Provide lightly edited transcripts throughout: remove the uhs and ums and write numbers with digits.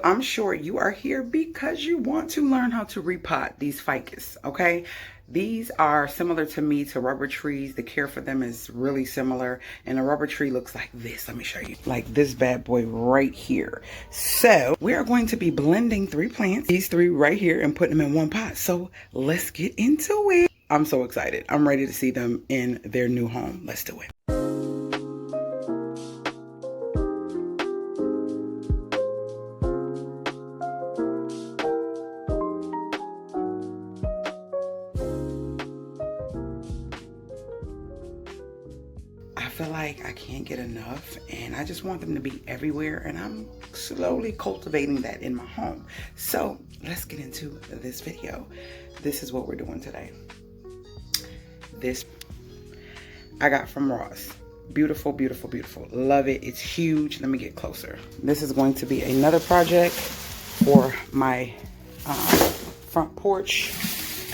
I'm sure you are here because you want to learn how to repot these ficus, okay? These are similar to me to rubber trees. The care for them is really similar. And a rubber tree looks like this. Let me show you. Like this bad boy right here. So we are going to be blending 3 plants, these 3 right here, and putting them in one pot. So let's get into it. I'm so excited. I'm ready to see them in their new home. Let's do it. I feel like I can't get enough, and I just want them to be everywhere, and I'm slowly cultivating that in my home. So let's get into this video. This is what we're doing today. This I got from Ross. Beautiful, beautiful, beautiful. Love it. It's huge. Let me get closer. This is going to be another project for my front porch,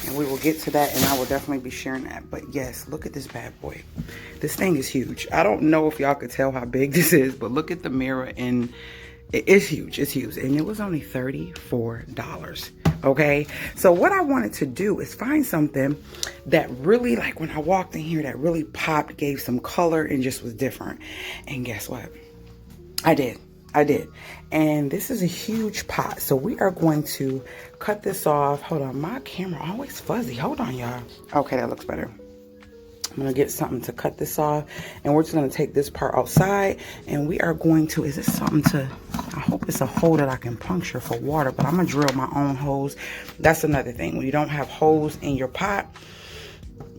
and we will get to that, and I will definitely be sharing that. But yes, look at this bad boy. This thing is huge. I don't know if y'all could tell how big this is, but look at the mirror, and it's huge. It's huge. And it was only $34. Okay. So what I wanted to do is find something that really, like when I walked in here, that really popped, gave some color, and just was different. And guess what? I did. And this is a huge pot. So we are going to cut this off. Hold on. My camera always fuzzy. Hold on, y'all. Okay, that looks better. I'm going to get something to cut this off, and we're just going to take this part outside, and we are going to, is this something to, I hope it's a hole that I can puncture for water, but I'm going to drill my own hose. That's another thing. When you don't have holes in your pot,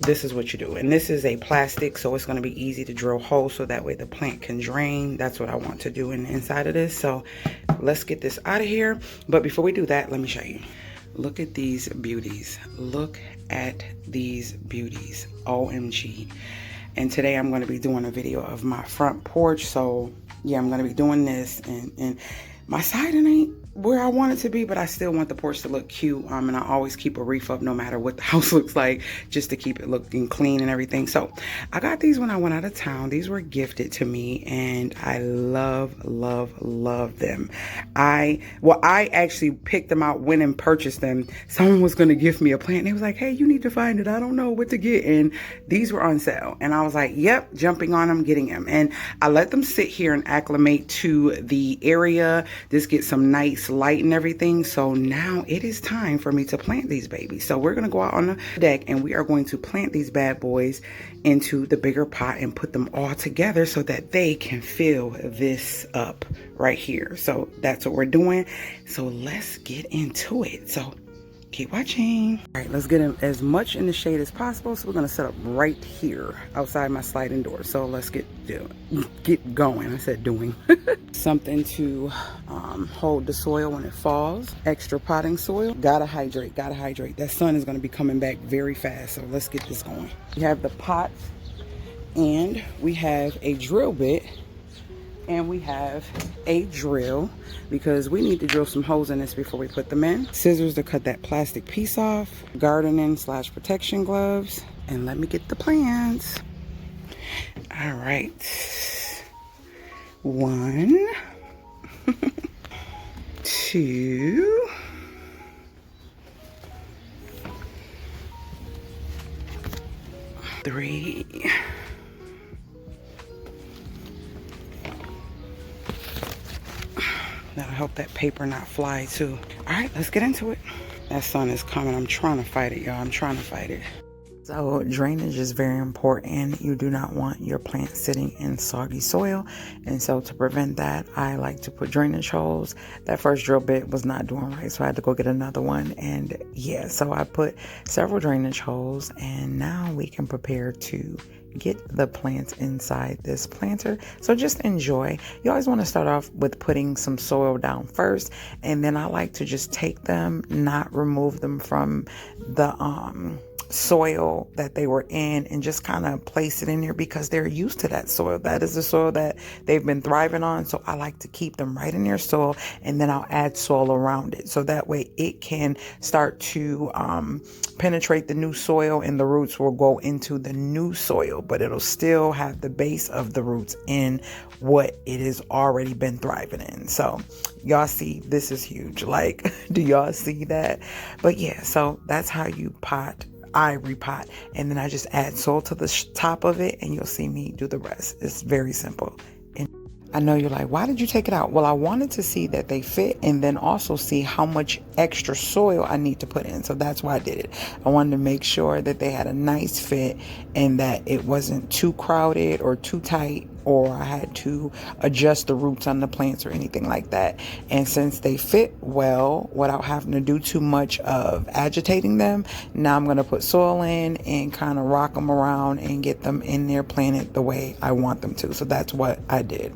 this is what you do. And this is a plastic, so it's going to be easy to drill holes so that way the plant can drain. That's what I want to do in the inside of this. So let's get this out of here. But before we do that, let me show you. Look at these beauties. Look at these beauties. OMG. And today I'm going to be doing a video of my front porch. So yeah, I'm going to be doing this, and my siding ain't where I want it to be, but I still want the porch to look cute. And I always keep a reef up no matter what the house looks like, just to keep it looking clean and everything. So I got these when I went out of town. These were gifted to me, and I love them. I actually picked them out, went and purchased them. Someone was going to gift me a plant, and they was like, hey, you need to find it. I don't know what to get. And these were on sale, and I was like, yep, jumping on them, getting them. And I let them sit here and acclimate to the area, just get some nice light and everything. So now it is time for me to plant these babies. So we're going to go out on the deck, and we are going to plant these bad boys into the bigger pot and put them all together so that they can fill this up right here. So that's what we're doing. So let's get into it. So keep watching. All right, let's get them as much in the shade as possible. So we're going to set up right here outside my sliding door. So let's get going. I said doing. Something to hold the soil when it falls. Extra potting soil. Gotta hydrate. That sun is going to be coming back very fast. So let's get this going. We have the pot, and we have a drill bit, and we have a drill, because we need to drill some holes in this before we put them in. Scissors to cut that plastic piece off. Gardening / protection gloves. And let me get the plants. All right. 1, 2, 3. That'll help that paper not fly too. All right, let's get into it. That sun is coming. I'm trying to fight it, y'all. I'm trying to fight it. So drainage is very important. You do not want your plant sitting in soggy soil. And so to prevent that, I like to put drainage holes. That first drill bit was not doing right, so I had to go get another one. And yeah, so I put several drainage holes, and now we can prepare to get the plants inside this planter. So just enjoy. You always want to start off with putting some soil down first, and then I like to just take them, not remove them from the soil that they were in and just kind of place it in there because they're used to that soil. That is the soil that they've been thriving on. So I like to keep them right in their soil, and then I'll add soil around it. So that way it can start to penetrate the new soil, and the roots will go into the new soil, but it'll still have the base of the roots in what it has already been thriving in. So y'all see, this is huge. Like, do y'all see that? But yeah, so that's how you pot. I repot, and then I just add soil to the top of it, and you'll see me do the rest. It's very simple. And I know you're like, why did you take it out? Well, I wanted to see that they fit, and then also see how much extra soil I need to put in. So that's why I did it. I wanted to make sure that they had a nice fit and that it wasn't too crowded or too tight, or I had to adjust the roots on the plants or anything like that. And since they fit well without having to do too much of agitating them, now I'm going to put soil in and kind of rock them around and get them in there planted the way I want them to. So that's what I did.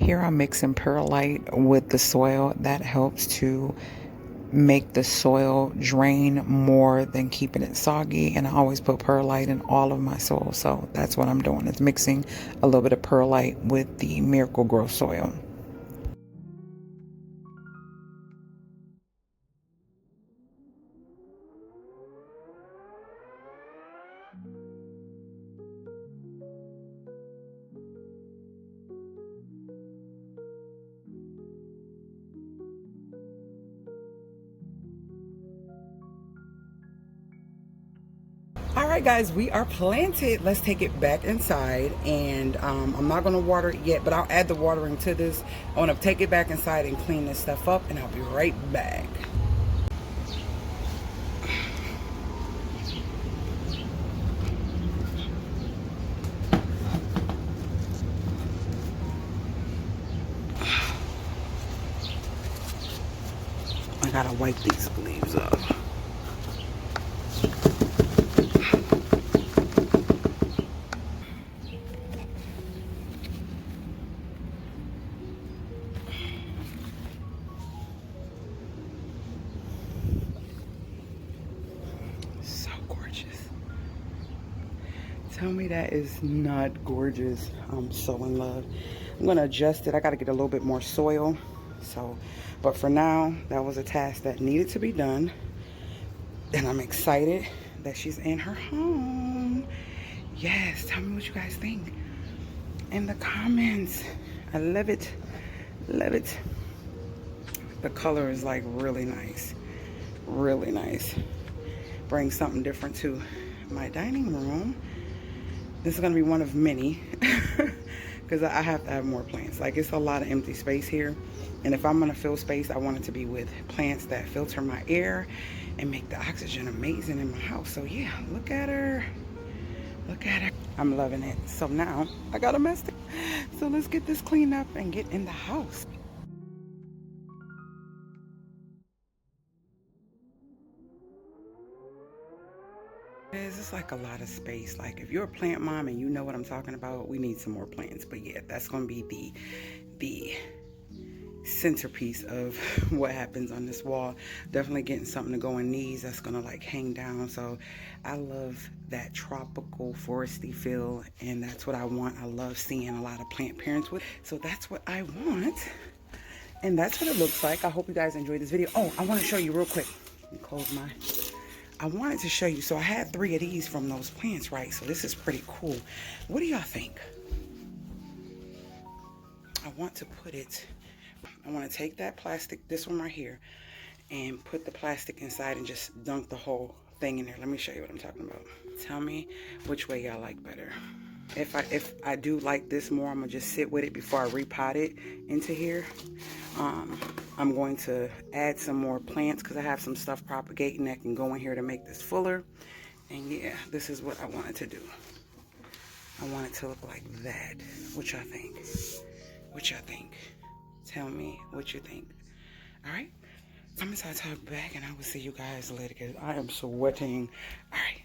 Here I'm mixing perlite with the soil. That helps to make the soil drain more than keeping it soggy. And I always put perlite in all of my soil. So that's what I'm doing. It's mixing a little bit of perlite with the Miracle Grow soil. All right, guys, we are planted. Let's take it back inside, and I'm not going to water it yet, but I'll add the watering to this. I want to take it back inside and clean this stuff up, and I'll be right back. I gotta wipe these leaves up. So gorgeous. Tell me that is not gorgeous. I'm so in love. I'm gonna adjust it. I gotta get a little bit more soil. So, but for now, that was a task that needed to be done. And I'm excited that she's in her home. Yes, tell me what you guys think in the comments. I love it. Love it. The color is like really nice. Really nice. Bring something different to my dining room. This is gonna be one of many because I have to have more plants. Like, it's a lot of empty space here. And if I'm gonna fill space, I want it to be with plants that filter my air and make the oxygen amazing in my house. So yeah, look at her. Look at her. I'm loving it. So now I got a mess. So let's get this cleaned up and get in the house. It's like a lot of space. Like, if you're a plant mom and you know what I'm talking about, we need some more plants. But yeah, that's gonna be the centerpiece of what happens on this wall. Definitely getting something to go in these that's gonna like hang down. So I love that tropical foresty feel, and that's what I want. I love seeing a lot of plant parents with, so that's what I want, and that's what it looks like. I hope you guys enjoyed this video. Oh, I want to show you real quick. Let me close my, I wanted to show you. So I had 3 of these from those plants, right? So this is pretty cool. What do y'all think? I want to put it, I want to take that plastic, this one right here, and put the plastic inside and just dunk the whole thing in there. Let me show you what I'm talking about. Tell me which way y'all like better. If I do like this more, I'm gonna just sit with it before I repot it into here. I'm going to add some more plants because I have some stuff propagating that can go in here to make this fuller. And yeah, this is what I wanted to do. I want it to look like that. What y'all think? What y'all think? Tell me what you think. Alright? I'm inside talk back and I will see you guys later because I am sweating. Alright.